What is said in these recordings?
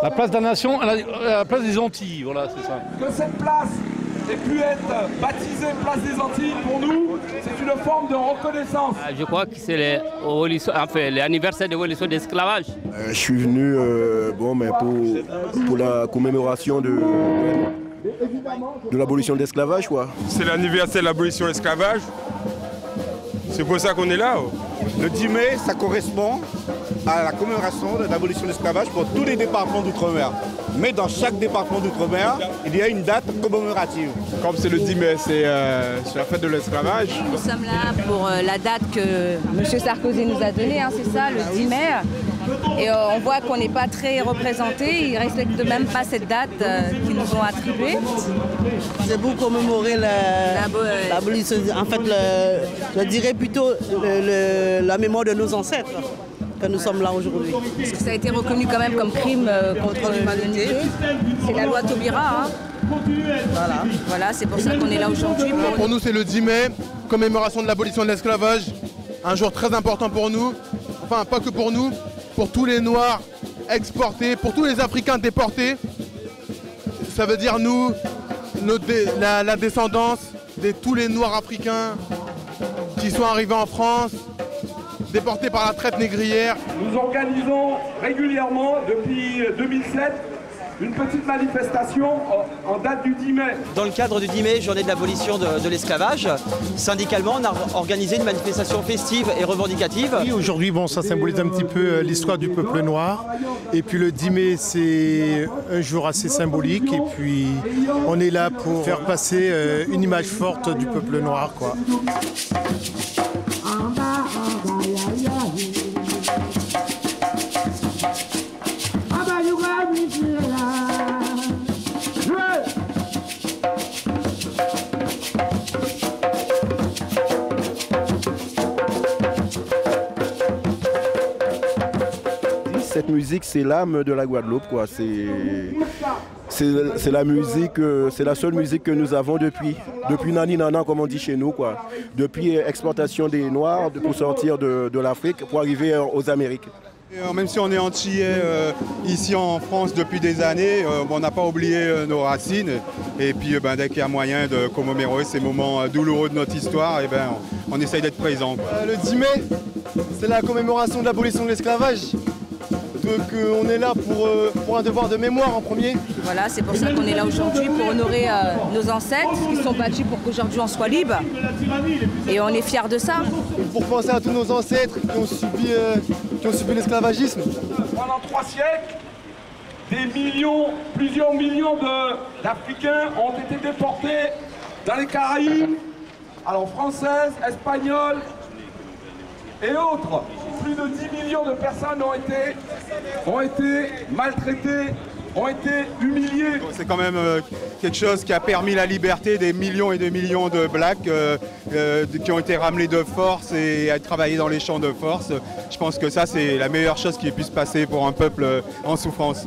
La place de la Nation, la place des Antilles, voilà, c'est ça. Que cette place ait pu être baptisée place des Antilles, pour nous, c'est une forme de reconnaissance. Je crois que c'est l'anniversaire de l'abolition de l'esclavage. Je suis venu pour la commémoration de l'abolition de l'esclavage, quoi. C'est l'anniversaire de l'abolition de l'esclavage. C'est pour ça qu'on est là. Le 10 mai, ça correspond à la commémoration de l'abolition de l'esclavage pour tous les départements d'outre-mer. Mais dans chaque département d'outre-mer, il y a une date commémorative. Comme c'est le 10 mai, c'est la fête de l'esclavage. Nous sommes là pour la date que M. Sarkozy nous a donnée, hein, c'est ça, le 10 mai. Et on voit qu'on n'est pas très représenté, ils ne respectent même pas cette date qu'ils nous ont attribuée. C'est pour commémorer l'abolition, en fait, je dirais plutôt la mémoire de nos ancêtres que nous sommes là aujourd'hui. Parce que ça a été reconnu quand même comme crime contre l'humanité. C'est la loi Taubira. Hein. Voilà, c'est pour ça qu'on est là aujourd'hui. Pour nous, c'est le 10 mai, commémoration de l'abolition de l'esclavage. Un jour très important pour nous, enfin pas que pour nous, pour tous les Noirs exportés, pour tous les Africains déportés. Ça veut dire nous, la descendance de tous les Noirs africains qui sont arrivés en France, déportés par la traite négrière. Nous organisons régulièrement, depuis 2007, une petite manifestation en date du 10 mai. Dans le cadre du 10 mai, journée de l'abolition de l'esclavage, syndicalement, on a organisé une manifestation festive et revendicative. Oui, aujourd'hui, ça symbolise un petit peu l'histoire du peuple noir. Et puis le 10 mai, c'est un jour assez symbolique. Et puis on est là pour faire passer une image forte du peuple noir, quoi. Cette musique, c'est l'âme de la Guadeloupe, quoi. C'est la musique, c'est la seule musique que nous avons depuis Nani Nana, comme on dit chez nous, quoi. Depuis exportation des Noirs pour sortir de l'Afrique pour arriver aux Amériques. Même si on est antillais ici en France depuis des années, on n'a pas oublié nos racines. Et puis dès qu'il y a moyen de commémorer ces moments douloureux de notre histoire, on essaye d'être présent. Le 10 mai, c'est la commémoration de l'abolition de l'esclavage. Donc on est là pour un devoir de mémoire en premier. Voilà, c'est pour ça qu'on est là aujourd'hui, pour honorer nos ancêtres qui se sont battus pour qu'aujourd'hui on soit libre. Et on est fiers de ça. Et pour penser à tous nos ancêtres qui ont subi l'esclavagisme. Pendant 3 siècles, plusieurs millions d'Africains ont été déportés dans les Caraïbes, alors françaises, espagnoles et autres. Plus de 10 millions de personnes ont été maltraitées, ont été humiliées. C'est quand même quelque chose qui a permis la liberté des millions et des millions de Blacks qui ont été ramenés de force et à travailler dans les champs de force. Je pense que ça, c'est la meilleure chose qui puisse passer pour un peuple en souffrance.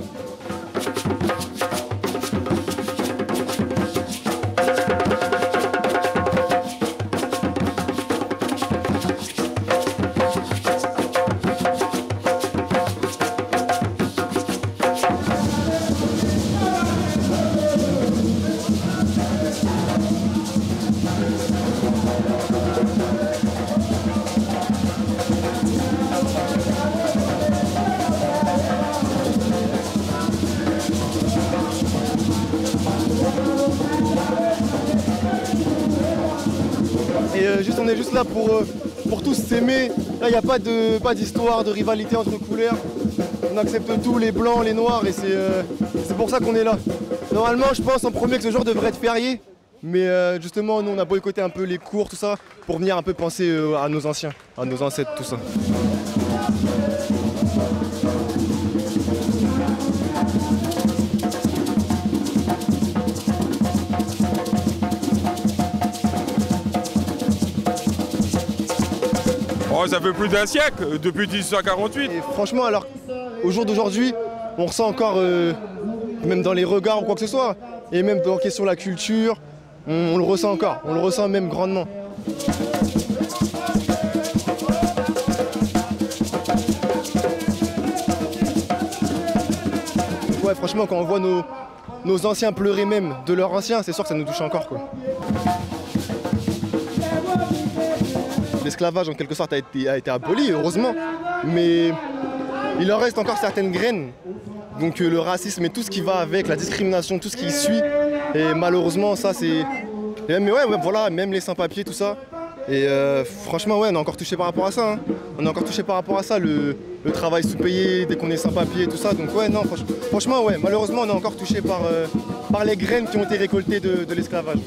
On est juste là pour tous s'aimer. Là, il n'y a pas d'histoire, de rivalité entre couleurs. On accepte tous, les blancs, les noirs, et c'est pour ça qu'on est là. Normalement, je pense en premier que ce jour devrait être férié. Mais justement, nous, on a boycotté un peu les cours, tout ça, pour venir un peu penser à nos anciens, à nos ancêtres, tout ça. Oh, ça fait plus d'un siècle, depuis 1848. Et franchement, alors, au jour d'aujourd'hui, on ressent encore, même dans les regards ou quoi que ce soit, et même dans la question de la culture, on le ressent encore, on le ressent même grandement. franchement, quand on voit nos anciens pleurer même de leurs anciens, c'est sûr que ça nous touche encore, quoi. L'esclavage, en quelque sorte, a été aboli, heureusement, mais il en reste encore certaines graines. Donc le racisme et tout ce qui va avec, la discrimination, tout ce qui suit. Et malheureusement, ça c'est... Mais ouais, voilà, même les sans-papiers, tout ça. Et franchement, ouais, on est encore touché par rapport à ça. Hein. On est encore touché par rapport à ça, le travail sous-payé, dès qu'on est sans-papiers, tout ça. Donc ouais, non, franchement, ouais, malheureusement, on est encore touché par les graines qui ont été récoltées de l'esclavage.